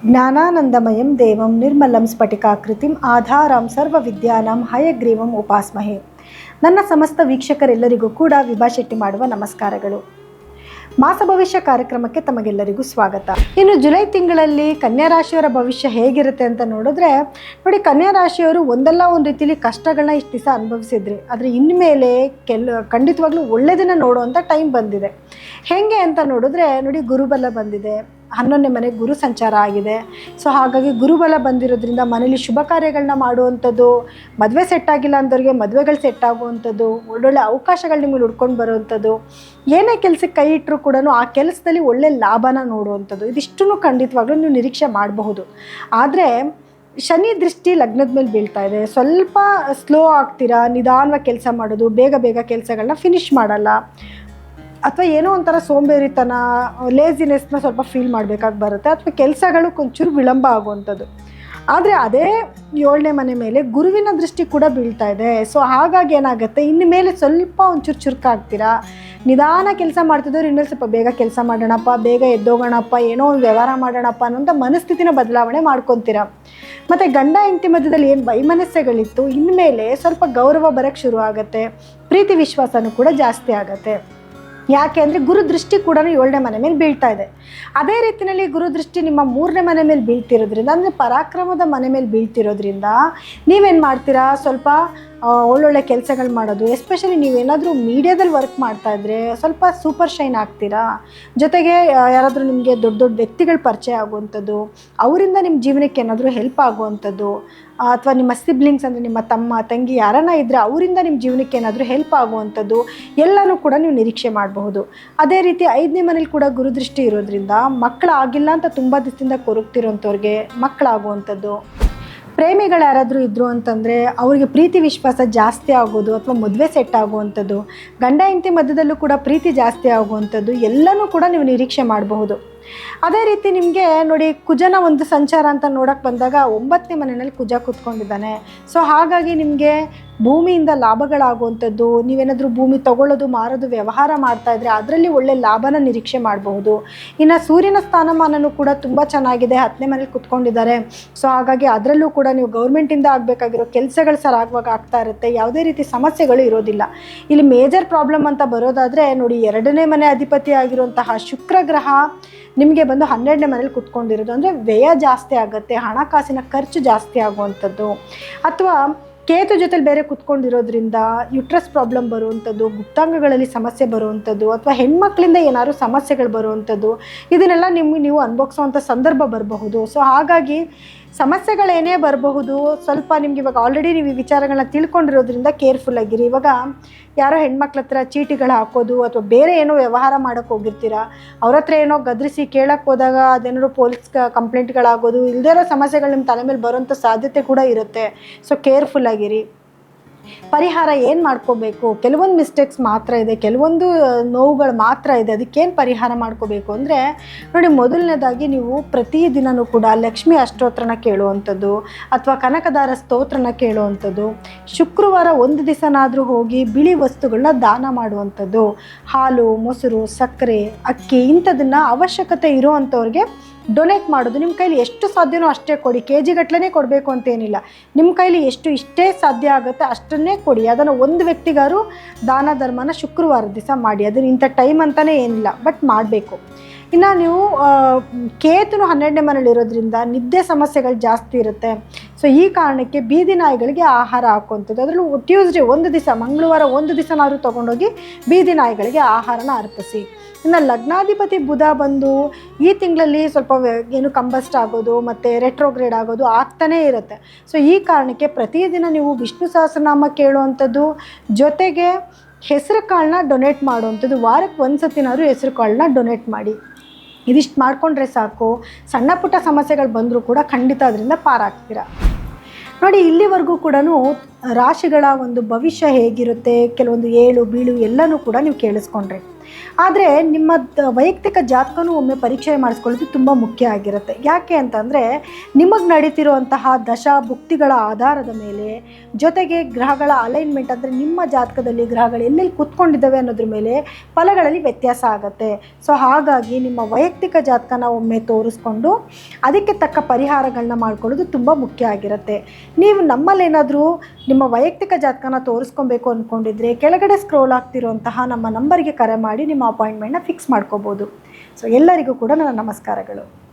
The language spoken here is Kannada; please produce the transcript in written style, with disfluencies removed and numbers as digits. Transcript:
ಜ್ಞಾನಾನಂದಮಯಂ ದೇವಂ ನಿರ್ಮಲಂ ಸ್ಫಟಿಕಾಕೃತಿಂ ಆಧಾರಂ ಸರ್ವವಿದ್ಯಾನಾಂ ಹಯಗ್ರೀವಂ ಉಪಾಸ್ಮಹೆ. ನನ್ನ ಸಮಸ್ತ ವೀಕ್ಷಕರೆಲ್ಲರಿಗೂ ಕೂಡ ವಿಭಾ ಶೆಟ್ಟಿ ಮಾಡುವ ನಮಸ್ಕಾರಗಳು. ಮಾಸ ಭವಿಷ್ಯ ಕಾರ್ಯಕ್ರಮಕ್ಕೆ ತಮಗೆಲ್ಲರಿಗೂ ಸ್ವಾಗತ. ಇನ್ನು ಜುಲೈ ತಿಂಗಳಲ್ಲಿ ಕನ್ಯಾ ರಾಶಿಯವರ ಭವಿಷ್ಯ ಹೇಗಿರುತ್ತೆ ಅಂತ ನೋಡಿದ್ರೆ ನೋಡಿ, ಕನ್ಯಾ ರಾಶಿಯವರು ಒಂದಲ್ಲ ಒಂದು ರೀತಿಯಲ್ಲಿ ಕಷ್ಟಗಳನ್ನ ಇಷ್ಟು ದಿವಸ ಅನುಭವಿಸಿದ್ರಿ. ಆದರೆ ಇನ್ಮೇಲೆ ಖಂಡಿತವಾಗ್ಲೂ ಒಳ್ಳೆಯದನ್ನು ನೋಡುವಂಥ ಟೈಮ್ ಬಂದಿದೆ. ಹೇಗೆ ಅಂತ ನೋಡಿದ್ರೆ ನೋಡಿ, ಗುರುಬಲ ಬಂದಿದೆ, 11ನೇ ಮನೆ ಗುರು ಸಂಚಾರ ಆಗಿದೆ. ಸೊ ಹಾಗಾಗಿ ಗುರುಬಲ ಬಂದಿರೋದ್ರಿಂದ ಮನೇಲಿ ಶುಭ ಕಾರ್ಯಗಳನ್ನ ಮಾಡುವಂಥದ್ದು, ಮದುವೆ ಸೆಟ್ ಆಗಿಲ್ಲ ಅಂದವ್ರಿಗೆ ಮದುವೆಗಳು ಸೆಟ್ ಆಗುವಂಥದ್ದು, ಒಳ್ಳೊಳ್ಳೆ ಅವಕಾಶಗಳು ನಿಮಗೆ ಹುಡ್ಕೊಂಡು ಬರುವಂಥದ್ದು, ಏನೇ ಕೆಲಸಕ್ಕೆ ಕೈ ಇಟ್ಟರೂ ಕೂಡ ಆ ಕೆಲಸದಲ್ಲಿ ಒಳ್ಳೆ ಲಾಭನ ನೋಡುವಂಥದ್ದು, ಇದಿಷ್ಟನ್ನು ಖಂಡಿತವಾಗ್ಲೂ ನೀವು ನಿರೀಕ್ಷೆ ಮಾಡಬಹುದು. ಆದರೆ ಶನಿ ದೃಷ್ಟಿ ಲಗ್ನದ ಮೇಲೆ ಬೀಳ್ತಾ ಇದೆ. ಸ್ವಲ್ಪ ಸ್ಲೋ ಆಗ್ತೀರಾ, ನಿಧಾನವಾಗಿ ಕೆಲಸ ಮಾಡೋದು, ಬೇಗ ಬೇಗ ಕೆಲಸಗಳನ್ನ ಫಿನಿಷ್ ಮಾಡಲ್ಲ, ಅಥವಾ ಏನೋ ಒಂಥರ ಸೋಂಬೇರಿತನ, ಲೇಜಿನೆಸ್ನ ಸ್ವಲ್ಪ ಫೀಲ್ ಮಾಡಬೇಕಾಗಿ ಬರುತ್ತೆ, ಅಥವಾ ಕೆಲಸಗಳು ಒಂಚೂರು ವಿಳಂಬ ಆಗುವಂಥದ್ದು. ಆದರೆ ಅದೇ 7ನೇ ಮನೆ ಮೇಲೆ ಗುರುವಿನ ದೃಷ್ಟಿ ಕೂಡ ಬೀಳ್ತಾ ಇದೆ. ಸೊ ಹಾಗಾಗಿ ಏನಾಗುತ್ತೆ, ಇನ್ನು ಮೇಲೆ ಸ್ವಲ್ಪ ಒಂಚೂರು ಚುರುಕಾಗ್ತೀರಾ. ನಿಧಾನ ಕೆಲಸ ಮಾಡ್ತಿದ್ದವ್ರು ಇನ್ಮೇಲೆ ಸ್ವಲ್ಪ ಬೇಗ ಕೆಲಸ ಮಾಡೋಣಪ್ಪ, ಬೇಗ ಎದ್ದೋಗೋಣಪ್ಪ, ಏನೋ ಒಂದು ವ್ಯವಹಾರ ಮಾಡೋಣಪ್ಪ ಅನ್ನೋಂಥ ಮನಸ್ಥಿತಿನ ಬದಲಾವಣೆ ಮಾಡ್ಕೊತೀರಾ. ಮತ್ತು ಗಂಡ ಹೆಂಡತಿ ಮಧ್ಯದಲ್ಲಿ ಏನು ವೈಮನಸ್ಯಗಳಿತ್ತು, ಇನ್ಮೇಲೆ ಸ್ವಲ್ಪ ಗೌರವ ಬರೋಕ್ಕೆ ಶುರು ಆಗುತ್ತೆ, ಪ್ರೀತಿ ವಿಶ್ವಾಸನೂ ಕೂಡ ಜಾಸ್ತಿ ಆಗುತ್ತೆ. ಯಾಕೆ ಅಂದರೆ ಗುರು ದೃಷ್ಟಿ ಕೂಡ 7ನೇ ಮನೆ ಮೇಲೆ ಬೀಳ್ತಾ ಇದೆ. ಅದೇ ರೀತಿಯಲ್ಲಿ ಗುರು ದೃಷ್ಟಿ ನಿಮ್ಮ 3ನೇ ಮನೆ ಮೇಲೆ ಬೀಳ್ತಿರೋದ್ರಿಂದ, ಅಂದರೆ ಪರಾಕ್ರಮದ ಮನೆ ಮೇಲೆ ಬೀಳ್ತಿರೋದ್ರಿಂದ ನೀವೇನು ಮಾಡ್ತೀರಾ, ಸ್ವಲ್ಪ ಒಳ್ಳೊಳ್ಳೆ ಕೆಲಸಗಳು ಮಾಡೋದು, ಎಸ್ಪೆಷಲಿ ನೀವೇನಾದರೂ ಮೀಡಿಯಾದಲ್ಲಿ ವರ್ಕ್ ಮಾಡ್ತಾಯಿದ್ರೆ ಸ್ವಲ್ಪ ಸೂಪರ್ ಶೈನ್ ಆಗ್ತೀರಾ. ಜೊತೆಗೆ ಯಾರಾದರೂ ನಿಮಗೆ ದೊಡ್ಡ ದೊಡ್ಡ ವ್ಯಕ್ತಿಗಳು ಪರಿಚಯ ಆಗುವಂಥದ್ದು, ಅವರಿಂದ ನಿಮ್ಮ ಜೀವನಕ್ಕೆ ಏನಾದರೂ ಹೆಲ್ಪ್ ಆಗುವಂಥದ್ದು, ಅಥವಾ ನಿಮ್ಮ ಸಿಬ್ಲಿಂಗ್ಸ್ ಅಂದರೆ ನಿಮ್ಮ ತಮ್ಮ ತಂಗಿ ಯಾರನ್ನ ಇದ್ದರೆ ಅವರಿಂದ ನಿಮ್ಮ ಜೀವನಕ್ಕೆ ಏನಾದರೂ ಹೆಲ್ಪ್ ಆಗುವಂಥದ್ದು ಎಲ್ಲನೂ ಕೂಡ ನೀವು ನಿರೀಕ್ಷೆ ಮಾಡಬಹುದು. ಅದೇ ರೀತಿ 5ನೇ ಮನೇಲಿ ಕೂಡ ಗುರುದೃಷ್ಟಿ ಇರೋದ್ರಿಂದ ಮಕ್ಕಳಾಗಿಲ್ಲ ಅಂತ ತುಂಬ ದಿವಸದಿಂದ ಕೊರಗ್ತಿರೋಂಥವ್ರಿಗೆ ಮಕ್ಕಳಾಗುವಂಥದ್ದು, ಪ್ರೇಮಿಗಳು ಯಾರಾದರೂ ಇದ್ದರು ಅಂತಂದರೆ ಅವರಿಗೆ ಪ್ರೀತಿ ವಿಶ್ವಾಸ ಜಾಸ್ತಿ ಆಗೋದು, ಅಥವಾ ಮದುವೆ ಸೆಟ್ ಆಗುವಂಥದ್ದು, ಗಂಡ ಹೆಂಡತಿ ಮಧ್ಯದಲ್ಲೂ ಕೂಡ ಪ್ರೀತಿ ಜಾಸ್ತಿ ಆಗುವಂಥದ್ದು ಎಲ್ಲನೂ ಕೂಡ ನೀವು ನಿರೀಕ್ಷೆ ಮಾಡಬಹುದು. ಅದೇ ರೀತಿ ನಿಮಗೆ ನೋಡಿ, ಕುಜನ ಒಂದು ಸಂಚಾರ ಅಂತ ನೋಡೋಕ್ಕೆ ಬಂದಾಗ 9ನೇ ಮನೆಯಲ್ಲಿ ಕುಜ ಕೂತ್ಕೊಂಡಿದ್ದಾನೆ. ಸೊ ಹಾಗಾಗಿ ನಿಮಗೆ ಭೂಮಿಯಿಂದ ಲಾಭಗಳಾಗುವಂಥದ್ದು, ನೀವೇನಾದರೂ ಭೂಮಿ ತೊಗೊಳ್ಳೋದು ಮಾರೋದು ವ್ಯವಹಾರ ಮಾಡ್ತಾಯಿದ್ರೆ ಅದರಲ್ಲಿ ಒಳ್ಳೆ ಲಾಭನ ನಿರೀಕ್ಷೆ ಮಾಡಬಹುದು. ಇನ್ನು ಸೂರ್ಯನ ಸ್ಥಾನಮಾನನೂ ಕೂಡ ತುಂಬ ಚೆನ್ನಾಗಿದೆ, 10ನೇ ಮನೇಲಿ ಕೂತ್ಕೊಂಡಿದ್ದಾರೆ. ಸೊ ಹಾಗಾಗಿ ಅದರಲ್ಲೂ ಕೂಡ ನೀವು ಗೌರ್ಮೆಂಟಿಂದ ಆಗಬೇಕಾಗಿರೋ ಕೆಲಸಗಳು ಸರಾಗವಾಗಿ ಆಗ್ತಾ ಇರುತ್ತೆ, ಯಾವುದೇ ರೀತಿ ಸಮಸ್ಯೆಗಳು ಇರೋದಿಲ್ಲ. ಇಲ್ಲಿ ಮೇಜರ್ ಪ್ರಾಬ್ಲಮ್ ಅಂತ ಬರೋದಾದರೆ ನೋಡಿ, 2ನೇ ಮನೆ ಅಧಿಪತಿ ಆಗಿರುವಂತಹ ಶುಕ್ರ ಗ್ರಹ ನಿಮಗೆ ಬಂದು 12ನೇ ಮನೇಲಿ ಕೂತ್ಕೊಂಡಿರೋದು, ಅಂದರೆ ವ್ಯಯ ಜಾಸ್ತಿ ಆಗುತ್ತೆ, ಹಣಕಾಸಿನ ಖರ್ಚು ಜಾಸ್ತಿ ಆಗುವಂಥದ್ದು, ಅಥವಾ ಕೇತು ಜೊತೆಲಿ ಬೇರೆ ಕೂತ್ಕೊಂಡಿರೋದ್ರಿಂದ ಯುಟ್ರಸ್ ಪ್ರಾಬ್ಲಮ್ ಬರುವಂಥದ್ದು, ಗುಪ್ತಾಂಗಗಳಲ್ಲಿ ಸಮಸ್ಯೆ ಬರುವಂಥದ್ದು, ಅಥವಾ ಹೆಣ್ಮಕ್ಳಿಂದ ಏನಾದ್ರು ಸಮಸ್ಯೆಗಳು ಬರುವಂಥದ್ದು, ಇದನ್ನೆಲ್ಲ ನೀವು ಅನುಭವಿಸುವಂಥ ಸಂದರ್ಭ ಬರಬಹುದು. ಸೊ ಹಾಗಾಗಿ ಸಮಸ್ಯೆಗಳೇನೇ ಬರಬಹುದು. ಸ್ವಲ್ಪ ನಿಮ್ಗೆ ಇವಾಗ ಆಲ್ರೆಡಿ ನೀವು ಈ ವಿಚಾರಗಳನ್ನ ತಿಳ್ಕೊಂಡಿರೋದ್ರಿಂದ ಕೇರ್ಫುಲ್ ಆಗಿರಿ. ಇವಾಗ ಯಾರೋ ಹೆಣ್ಮಕ್ಳ ಹತ್ರ ಚೀಟಿಗಳು ಹಾಕೋದು, ಅಥವಾ ಬೇರೆ ಏನೋ ವ್ಯವಹಾರ ಮಾಡೋಕ್ಕೆ ಹೋಗಿರ್ತೀರ, ಅವ್ರ ಹತ್ರ ಏನೋ ಗದರಿಸಿ ಕೇಳಕ್ಕೆ ಹೋದಾಗ ಅದೇನಾದ್ರು ಪೊಲೀಸ್ ಕಂಪ್ಲೇಂಟ್ಗಳಾಗೋದು, ಇಲ್ಲದೇ ಇರೋ ಸಮಸ್ಯೆಗಳು ನಿಮ್ಮ ತಲೆ ಮೇಲೆ ಬರೋಂಥ ಸಾಧ್ಯತೆ ಕೂಡ ಇರುತ್ತೆ. ಸೊ ಕೇರ್ಫುಲ್ ಆಗಿರಿ. ಪರಿಹಾರ ಏನು ಮಾಡ್ಕೋಬೇಕು, ಕೆಲವೊಂದು ಮಿಸ್ಟೇಕ್ಸ್ ಮಾತ್ರ ಇದೆ, ಕೆಲವೊಂದು ನೋವುಗಳು ಮಾತ್ರ ಇದೆ. ಅದಕ್ಕೇನು ಪರಿಹಾರ ಮಾಡ್ಕೋಬೇಕು ಅಂದರೆ ನೋಡಿ, ಮೊದಲನೇದಾಗಿ ನೀವು ಪ್ರತಿದಿನವೂ ಕೂಡ ಲಕ್ಷ್ಮಿ ಅಷ್ಟೋತ್ರನ ಕೇಳುವಂಥದ್ದು, ಅಥವಾ ಕನಕದಾರ ಸ್ತೋತ್ರನ ಕೇಳುವಂಥದ್ದು, ಶುಕ್ರವಾರ ಒಂದು ದಿವಸನಾದರೂ ಹೋಗಿ ಬಿಳಿ ವಸ್ತುಗಳನ್ನ ದಾನ ಮಾಡುವಂಥದ್ದು, ಹಾಲು, ಮೊಸರು, ಸಕ್ಕರೆ, ಅಕ್ಕಿ ಇಂಥದನ್ನು ಅವಶ್ಯಕತೆ ಇರೋವಂಥವ್ರಿಗೆ ಡೊನೇಟ್ ಮಾಡೋದು. ನಿಮ್ಮ ಕೈಲಿ ಎಷ್ಟು ಸಾಧ್ಯನೋ ಅಷ್ಟೇ ಕೊಡಿ, KG ಗಟ್ಟಲೆ ಕೊಡಬೇಕು ಅಂತೇನಿಲ್ಲ, ನಿಮ್ಮ ಕೈಲಿ ಎಷ್ಟು ಇಷ್ಟೇ ಸಾಧ್ಯ ಆಗುತ್ತೆ ಅಷ್ಟನ್ನೇ ಕೊಡಿ. ಅದನ್ನು ಒಂದು ವ್ಯಕ್ತಿಗಾರು ದಾನ ಧರ್ಮನ ಶುಕ್ರವಾರದ ದಿವಸ ಮಾಡಿ. ಅದನ್ನು ಇಂಥ ಟೈಮ್ ಅಂತಲೇ ಏನಿಲ್ಲ, ಬಟ್ ಮಾಡಬೇಕು. ಇನ್ನು ನೀವು ಕೇತುನು 12ನೇ ಮನೇಲಿ ಇರೋದ್ರಿಂದ ನಿದ್ದೆ ಸಮಸ್ಯೆಗಳು ಜಾಸ್ತಿ ಇರುತ್ತೆ. ಸೊ ಈ ಕಾರಣಕ್ಕೆ ಬೀದಿ ನಾಯಿಗಳಿಗೆ ಆಹಾರ ಹಾಕುವಂಥದ್ದು, ಅದರಲ್ಲೂ ಟ್ಯೂಸ್ಡೇ ಒಂದು ದಿವಸ, ಮಂಗಳವಾರ ಒಂದು ದಿವಸನಾದರೂ ತೊಗೊಂಡೋಗಿ ಬೀದಿ ನಾಯಿಗಳಿಗೆ ಆಹಾರನ ಅರ್ಪಿಸಿ. ಇನ್ನು ಲಗ್ನಾಧಿಪತಿ ಬುಧ ಬಂದು ಈ ತಿಂಗಳಲ್ಲಿ ಸ್ವಲ್ಪ ಏನು ಕಂಬಸ್ಟ್ ಆಗೋದು ಮತ್ತು ರೆಟ್ರೋಗ್ರೇಡ್ ಆಗೋದು ಆಗ್ತಾನೇ ಇರುತ್ತೆ. ಸೊ ಈ ಕಾರಣಕ್ಕೆ ಪ್ರತಿದಿನ ನೀವು ವಿಷ್ಣು ಸಹಸ್ರನಾಮ ಕೇಳುವಂಥದ್ದು, ಜೊತೆಗೆ ಹೆಸರು ಕಾಳನ್ನ ಡೊನೇಟ್ ಮಾಡುವಂಥದ್ದು, ವಾರಕ್ಕೆ ಒಂದು ಸತಿನಾದರೂ ಹೆಸರು ಕಾಳನ್ನ ಡೊನೇಟ್ ಮಾಡಿ. ಇದಿಷ್ಟು ಮಾಡಿಕೊಂಡ್ರೆ ಸಾಕು, ಸಣ್ಣ ಪುಟ್ಟ ಸಮಸ್ಯೆಗಳು ಬಂದರೂ ಕೂಡ ಖಂಡಿತ ಅದರಿಂದ ಪಾರಾಗ್ತೀರ. ನೋಡಿ, ಇಲ್ಲಿವರೆಗೂ ಕೂಡ ರಾಶಿಗಳ ಒಂದು ಭವಿಷ್ಯ ಹೇಗಿರುತ್ತೆ, ಕೆಲವೊಂದು ಏಳು ಬೀಳು ಎಲ್ಲನೂ ಕೂಡ ನೀವು ಕೇಳಿಸ್ಕೊಂಡ್ರಿ. ಆದರೆ ನಿಮ್ಮ ವೈಯಕ್ತಿಕ ಜಾತಕನೂ ಒಮ್ಮೆ ಪರೀಕ್ಷೆ ಮಾಡಿಸ್ಕೊಳ್ಳೋದು ತುಂಬ ಮುಖ್ಯ ಆಗಿರುತ್ತೆ. ಯಾಕೆ ಅಂತಂದರೆ ನಿಮಗೆ ನಡೀತಿರುವಂತಹ ದಶಾ ಭುಕ್ತಿಗಳ ಆಧಾರದ ಮೇಲೆ, ಜೊತೆಗೆ ಗ್ರಹಗಳ ಅಲೈನ್ಮೆಂಟ್ ಅಂದರೆ ನಿಮ್ಮ ಜಾತಕದಲ್ಲಿ ಗ್ರಹಗಳು ಎಲ್ಲೆಲ್ಲಿ ಕೂತ್ಕೊಂಡಿದ್ದಾವೆ ಅನ್ನೋದ್ರ ಮೇಲೆ ಫಲಗಳಲ್ಲಿ ವ್ಯತ್ಯಾಸ ಆಗುತ್ತೆ. ಸೊ ಹಾಗಾಗಿ ನಿಮ್ಮ ವೈಯಕ್ತಿಕ ಜಾತಕನ ಒಮ್ಮೆ ತೋರಿಸ್ಕೊಂಡು ಅದಕ್ಕೆ ತಕ್ಕ ಪರಿಹಾರಗಳನ್ನ ಮಾಡ್ಕೊಳ್ಳೋದು ತುಂಬ ಮುಖ್ಯ ಆಗಿರುತ್ತೆ. ನೀವು ನಮ್ಮಲ್ಲೇನಾದರೂ ನಿಮ್ಮ ವೈಯಕ್ತಿಕ ಜಾತಕನ ತೋರಿಸ್ಕೊಬೇಕು ಅಂದ್ಕೊಂಡಿದ್ರೆ ಕೆಳಗಡೆ ಸ್ಕ್ರೋಲ್ ಆಗ್ತಿರುವಂತಹ ನಮ್ಮ ನಂಬರ್ಗೆ ಕರೆ ಮಾಡಿ ನಿಮ್ಮ ಅಪಾಯಿಂಟ್ಮೆಂಟ್ನ ಫಿಕ್ಸ್ ಮಾಡ್ಕೋಬೋದು. ಸೊ ಎಲ್ಲರಿಗೂ ಕೂಡ ನನ್ನ ನಮಸ್ಕಾರಗಳು.